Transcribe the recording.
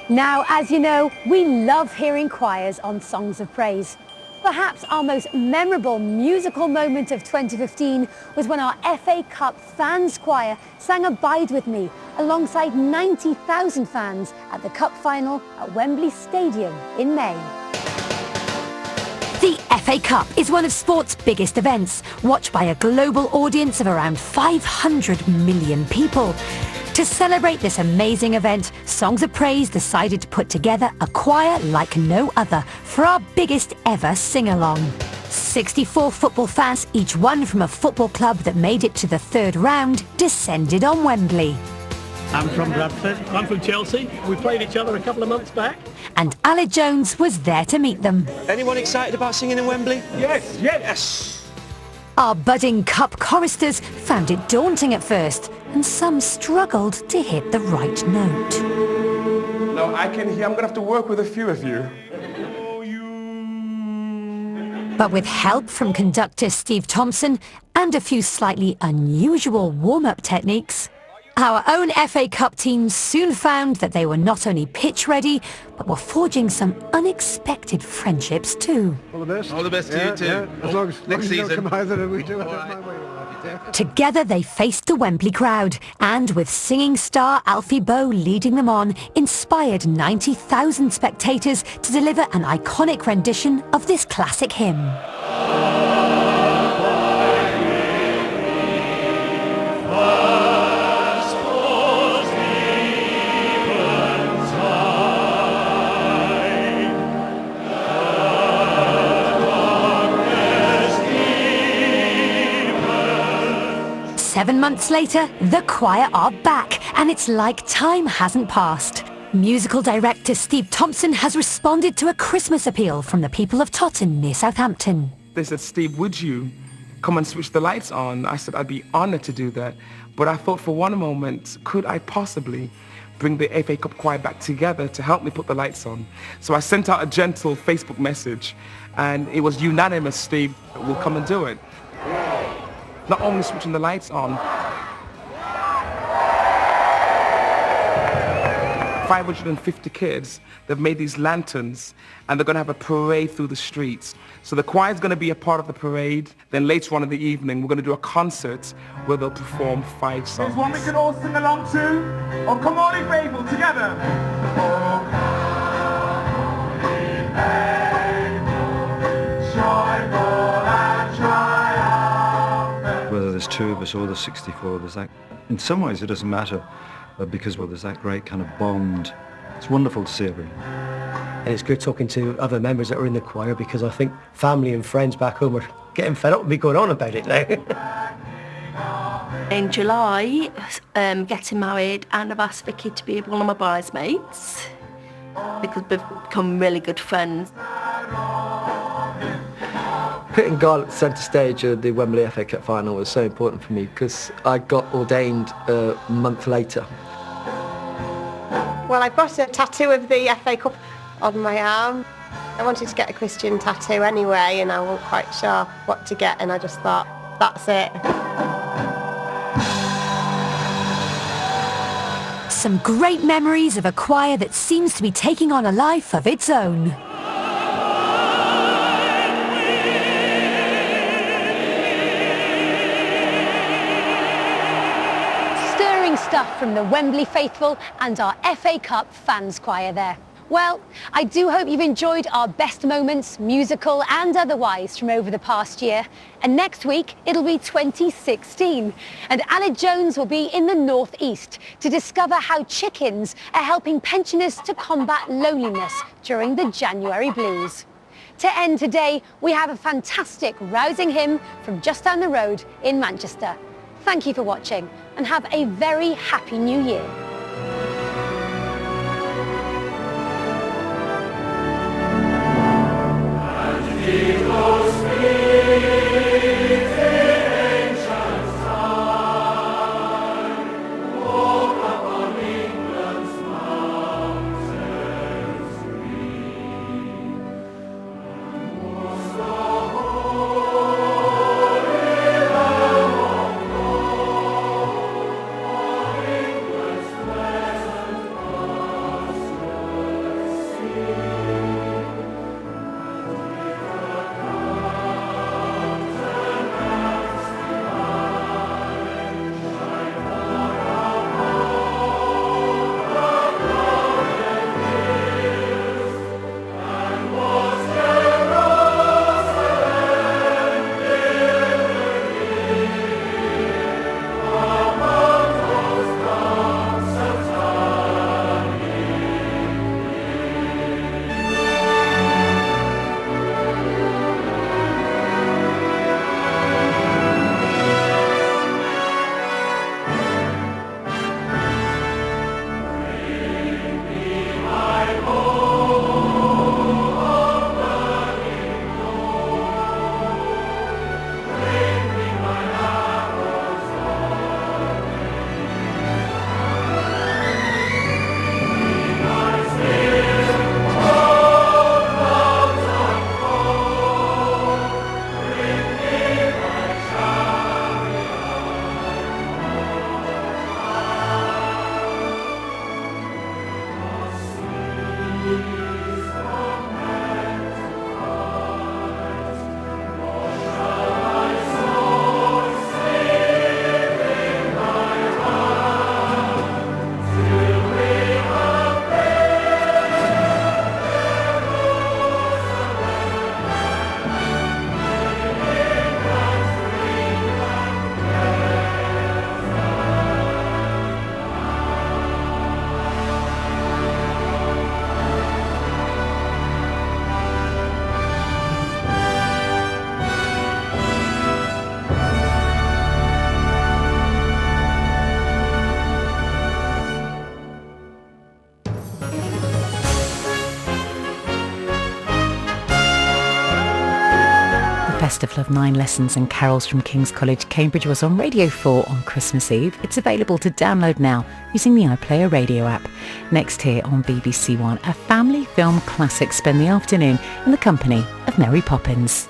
Now, as you know, we love hearing choirs on Songs of Praise. Perhaps our most memorable musical moment of 2015 was when our FA Cup fans choir sang Abide With Me alongside 90,000 fans at the Cup final at Wembley Stadium in May. The FA Cup is one of sport's biggest events, watched by a global audience of around 500 million people. To celebrate this amazing event, Songs of Praise decided to put together a choir like no other for our biggest ever sing-along. 64 football fans, each one from a football club that made it to the third round, descended on Wembley. I'm from Bradford. I'm from Chelsea. We played each other a couple of months back. And Aled Jones was there to meet them. Anyone excited about singing in Wembley? Yes, yes! Our budding cup choristers found it daunting at first, and some struggled to hit the right note. No, I can hear. I'm going to have to work with a few of you. But with help from conductor Steve Thompson and a few slightly unusual warm-up techniques, our own FA Cup team soon found that they were not only pitch ready, but were forging some unexpected friendships too. All the best. All the best to you too. Yeah. As long as next season. Come either, we do. Together they faced the Wembley crowd, and with singing star Alfie Boe leading them on, inspired 90,000 spectators to deliver an iconic rendition of this classic hymn. 7 months later, the choir are back, and it's like time hasn't passed. Musical director Steve Thompson has responded to a Christmas appeal from the people of Totton near Southampton. They said, Steve, would you come and switch the lights on? I said, I'd be honored to do that. But I thought for one moment, could I possibly bring the FA Cup choir back together to help me put the lights on? So I sent out a gentle Facebook message, and it was unanimous, Steve, we'll come and do it. Not only switching the lights on, 550 kids, they've made these lanterns, and they're going to have a parade through the streets. So the choir's going to be a part of the parade. Then later on in the evening, we're going to do a concert where they'll perform 5 songs. There's one we can all sing along to. Oh, come on, if able, together. Oh, joyful and triumphant. Whether there's 2 of us or there's 64, there's that. In some ways, it doesn't matter. Because there's that great kind of bond. It's wonderful to see everyone. And it's good talking to other members that are in the choir, because I think family and friends back home are getting fed up with me going on about it now. In July, getting married, and I've asked Vicky to be one of my bridesmaids because we've become really good friends. Putting God at centre stage of the Wembley FA Cup final was so important for me because I got ordained a month later. Well, I've got a tattoo of the FA Cup on my arm. I wanted to get a Christian tattoo anyway, and I wasn't quite sure what to get, and I just thought, that's it. Some great memories of a choir that seems to be taking on a life of its own. Stuff from the Wembley faithful and our FA Cup fans choir there. Well, I do hope you've enjoyed our best moments, musical and otherwise, from over the past year. And next week, it'll be 2016. And Aled Jones will be in the North East to discover how chickens are helping pensioners to combat loneliness during the January blues. To end today, we have a fantastic rousing hymn from just down the road in Manchester. Thank you for watching, and have a very happy new year. Festival of 9 Lessons and Carols from King's College, Cambridge was on Radio 4 on Christmas Eve. It's available to download now using the iPlayer radio app. Next here on BBC One, a family film classic. Spend the afternoon in the company of Mary Poppins.